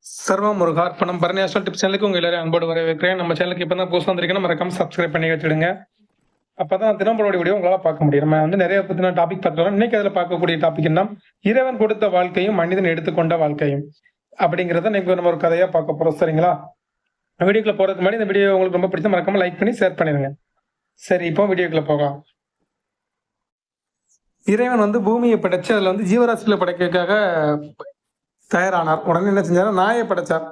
சர்வ முருகார்ப்பணம் பரணியாஸ்ட்ரல் டிப்ஸ் சேனலுக்கு உங்க எல்லாரையும் அன்போடு வரவேற்கிறேன். நம்ம சேனலுக்கு இப்போ தான் புதுசாக வந்திருக்கீங்கன்னா மறக்காம சப்ஸ்கிரைப் பண்ணி வச்சுடுங்க. அப்பதான் தினம்பரோட வீடியோ உங்களால் பார்க்க முடியும். நம்ம வந்து நிறைய பத்தின டாபிக் பார்த்துக்கலாம். இன்னைக்கு அதில் பார்க்கக்கூடிய டாபிக் என்ன, இறைவன் கொடுத்த வாழ்க்கையும் மனிதன் எடுத்துக்கொண்ட வாழ்க்கையும் அப்படிங்கிறத இன்னைக்கு நம்ம ஒரு கதையா பார்க்க போறோம். சரிங்களா? வீடியோக்குள்ள போறதுக்கு முன்னாடி இந்த வீடியோ உங்களுக்கு ரொம்ப பிடிச்சா மறக்காம லைக் பண்ணி ஷேர் பண்ணிடுங்க. சரி, இப்போ வீடியோக்குள்ள போகலாம். இறைவன் வந்து பூமியை படைச்சு அதுல வந்து ஜீவராசிகளை படைக்கிறதுக்காக தயாரானார். உடனே என்ன செஞ்சாரு, நாயை படைச்சார்.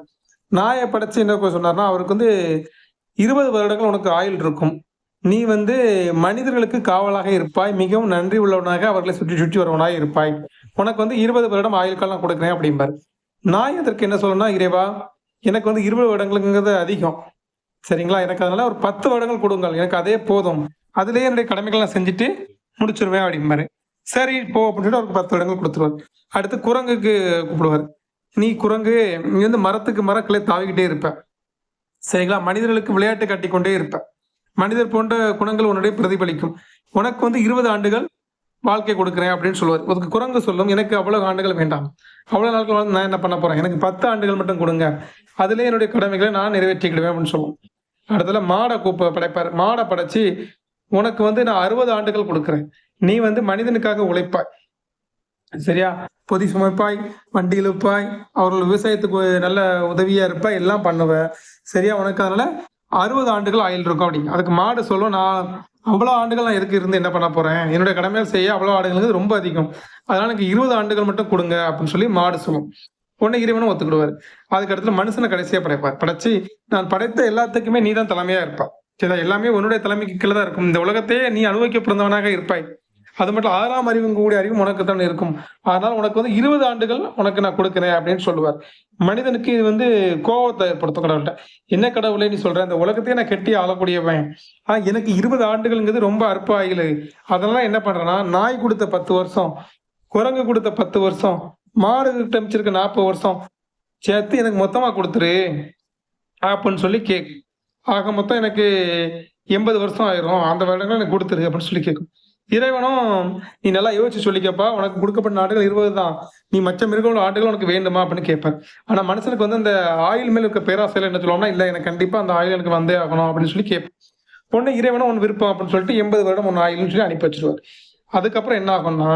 நாயை படைச்சு என்ன சொன்னார்னா, அவருக்கு வந்து 20 வருடங்கள் உனக்கு ஆயுள் இருக்கும். நீ வந்து மனிதர்களுக்கு காவலாக இருப்பாய், மிகவும் நன்றி உள்ளவனாக அவர்களை சுற்றி சுற்றி வருவனாக இருப்பாய். உனக்கு வந்து 20 வருடம் ஆயுள் காலம் கொடுக்குறேன் அப்படிம்பாரு. நாய் அதற்கு என்ன சொல்லணும்னா, இறைவா எனக்கு வந்து 20 வருடங்களுங்கிறது அதிகம், சரிங்களா, எனக்கு அதனால ஒரு 10 வருடங்கள் கொடுங்கள், எனக்கு அதே போதும், அதுலயே என்னுடைய கடமைகள் நான் செஞ்சுட்டு முடிச்சிருவேன் அப்படிம்பாரு. சரி போ அப்படின்னு அவருக்கு 10 வருடங்கள் கொடுத்துருவார். அடுத்து குரங்குக்கு கூப்பிடுவார். நீ குரங்கு, நீ வந்து மரத்துக்கு மரக்கிளை தாவிக்கிட்டே இருப்ப, சரிங்களா, மனிதர்களுக்கு விளையாட்டு காட்டி கொண்டே இருப்ப, மனிதர் போன்ற குணங்கள் உன்னுடைய பிரதிபலிக்கும், உனக்கு வந்து 20 ஆண்டுகள் வாழ்க்கை கொடுக்குறேன் அப்படின்னு சொல்லுவார். அதுக்கு குரங்கு சொல்லும், எனக்கு அவ்வளவு ஆண்டுகள் வேண்டாம், அவ்வளவு நாட்கள் வந்து நான் என்ன பண்ண போறேன், எனக்கு 10 ஆண்டுகள் மட்டும் கொடுங்க, அதுல என்னுடைய கடமைகளை நான் நிறைவேற்றிக்கிடுவேன் அப்படின்னு சொல்லுவோம். அடுத்தல மாடை படைப்பார். மாடை படைச்சு, உனக்கு வந்து நான் 60 ஆண்டுகள் கொடுக்குறேன், நீ வந்து மனிதனுக்காக உழைப்பாய், சரியா, பொதி சுமைப்பாய், வண்டி இழுப்பாய், அவர்கள் விவசாயத்துக்கு நல்ல உதவியா இருப்பாய், எல்லாம் பண்ணுவ, சரியா, உனக்கு அதனால 60 ஆண்டுகள் ஆயுள் இருக்கும் அப்படின்னு. அதுக்கு மாடு சொல்லும், நான் அவ்வளவு ஆண்டுகள் நான் எதுக்கு இருந்து என்ன பண்ண போறேன், என்னுடைய கடமைகள் செய்ய அவ்வளவு ஆண்டுகள் ரொம்ப அதிகம், அதனால எனக்கு 20 ஆண்டுகள் மட்டும் கொடுங்க அப்படின்னு சொல்லி மாடு சொல்லும். உடனே இறைவனும் ஒத்துக்கிடுவார். அதுக்கு அடுத்து மனுஷனை கடைசியா படைப்பார். படைச்சு, நான் படைத்த எல்லாத்துக்குமே நீ தான் தலைமையா இருப்பா, சரியா, எல்லாமே உன்னுடைய தலைமைக்கு கீழே தான் இருக்கும், இந்த உலகத்தையே நீ அனுபவிக்க பிறந்தவனாக இருப்பாய், அது மட்டும் 6ஆம் அறிவும் கூடிய அறிவும் உனக்கு தான் இருக்கும், அதனால உனக்கு வந்து 20 ஆண்டுகள் உனக்கு நான் கொடுக்குறேன் அப்படின்னு சொல்லுவார். மனிதனுக்கு இது வந்து கோபத்தை ஏற்படுத்தும். கடவுள்கிட்ட, என்ன கடவுளே நீ சொல்ற, இந்த உலகத்தையே நான் கெட்டி ஆளக்கூடியவன், எனக்கு 20 ஆண்டுகள்ங்கிறது ரொம்ப அற்ப ஆயுள், அதனால என்ன பண்றேன்னா, நாய் கொடுத்த 10 வருஷம், குரங்கு கொடுத்த 10 வருஷம், மாடு கிட்ட அமைச்சிருக்க 40 வருஷம் சேர்த்து எனக்கு மொத்தமா கொடுத்துரு அப்படின்னு சொல்லி கேக்கு. ஆக மொத்தம் எனக்கு 80 வருஷம் ஆயிரும், அந்த வருடங்கள் எனக்கு கொடுத்துரு அப்படின்னு சொல்லி கேட்கும். இறைவனும், நீ நல்லா யோசிச்சு சொல்லிக்கப்பா, உனக்கு கொடுக்கப்பட்ட ஆண்டுகள் 20 தான், நீ மற்ற மிருகங்களோட ஆண்டுகள் உனக்கு வேண்டுமா அப்படின்னு கேட்பார். ஆனா மனுஷனுக்கு வந்து அந்த ஆயுள் மேல இருக்க பேராசையில என்ன சொல்லுவோம்னா, இல்ல எனக்கு கண்டிப்பா அந்த ஆயுள் எனக்கு வந்தே ஆகணும் அப்படின்னு சொல்லி கேட்பேன். பொண்ணு இறைவனும் ஒன்று விருப்பம் அப்படின்னு சொல்லிட்டு 80 வருடம் ஒன்று ஆயுள்னு சொல்லி அனுப்பி வச்சிருவார். அதுக்கப்புறம் என்ன ஆகும்னா,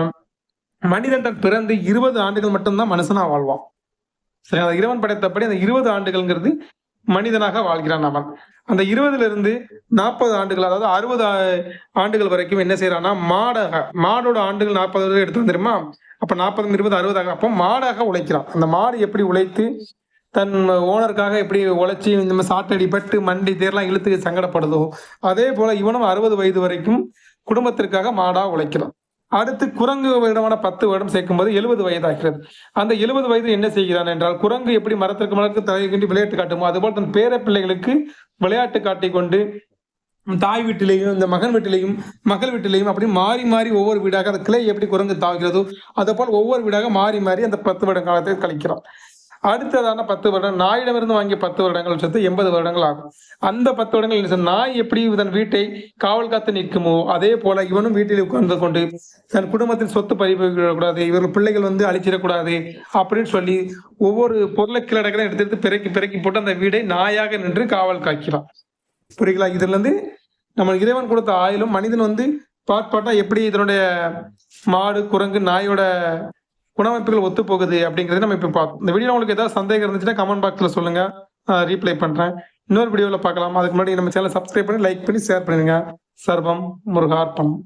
மனிதன் தன் பிறந்து 20 ஆண்டுகள் மட்டும்தான் மனுஷனா வாழ்வான். சரி, அந்த இறைவன் படைத்தபடி அந்த 20 ஆண்டுகள்ங்கிறது மனிதனாக வாழ்கிறான் அவன். அந்த 20ல இருந்து 40 ஆண்டுகள், அதாவது 60 ஆண்டுகள் வரைக்கும் என்ன செய்யறான்னா, மாடோட ஆண்டுகள் 40 எடுத்து தெரியுமா, அப்ப 40 20 60 அப்போ மாடாக உழைக்கிறான். அந்த மாடு எப்படி உழைத்து தன் ஓனருக்காக எப்படி உழைச்சி இந்த சாட்டடிப்பட்டு மண்டி தேர்லாம் இழுத்து சங்கடப்படுதோ, அதே போல இவனும் 60 வயது வரைக்கும் குடும்பத்திற்காக மாடா உழைக்கிறான். அடுத்து குரங்கு வருடமான 10 வருடம் சேர்க்கும் போது 70 வயதாகிறது. அந்த 70 வயது என்ன செய்கிறான் என்றால், குரங்கு எப்படி மரத்திற்கு மரத்துக்கு தலை கட்டி விளையாட்டு காட்டுமோ, அதுபோல் தன் பேர பிள்ளைகளுக்கு விளையாட்டு காட்டிக் கொண்டு தாய் வீட்டிலேயும் இந்த மகன் வீட்டிலையும் மகள் வீட்டிலையும் அப்படி மாறி மாறி ஒவ்வொரு வீடாக அந்த கிளை எப்படி குரங்கு தாவுகிறதோ அதை போல் ஒவ்வொரு வீடாக மாறி மாறி அந்த 10 வருட காலத்தை கழிக்கிறான். அடுத்ததான 10 வருடம் நாயிடமிருந்து வாங்கிய 10 வருடங்கள் சேர்த்து 80 வருடங்கள் ஆகும். அந்த 10 வருடங்கள் நாய் எப்படி தன் வீட்டை காவல் காத்து நிற்குமோ, அதே போல இவனும் வீட்டில் உட்கார்ந்து கொண்டு தன் குடும்பத்தில் சொத்து பறிவிடக்கூடாது, இவர்கள் பிள்ளைகள் வந்து அழிச்சிடக்கூடாது அப்படின்னு சொல்லி ஒவ்வொரு பொருளை கிளடகளை எடுத்து பிறக்கி பிறக்கி போட்டு அந்த வீடை நாயாக நின்று காவல் காக்கிறான். புரியுங்களா? இதுல இருந்து நம்ம இறைவன் கொடுத்த ஆயுளும் மனிதன் வந்து பாட்பாட்டா எப்படி இதனுடைய மாடு குரங்கு நாயோட குணமைப்புகள் ஒத்து போகுது அப்படிங்கறத நம்ம இப்ப பார்ப்போம். இந்த வீடியோ உங்களுக்கு ஏதாவது சந்தேகம் இருந்துச்சுன்னா கமெண்ட் பாக்ஸ்ல சொல்லுங்க, ரீப்ளை பண்றேன். இன்னொரு வீடியோல பார்க்கலாம். அதுக்கு முன்னாடி நம்ம சேனலை சப்ஸ்கிரைப் பண்ணி லைக் பண்ணி ஷேர் பண்ணுங்க. சர்வம் முருகார்ப்பணம்.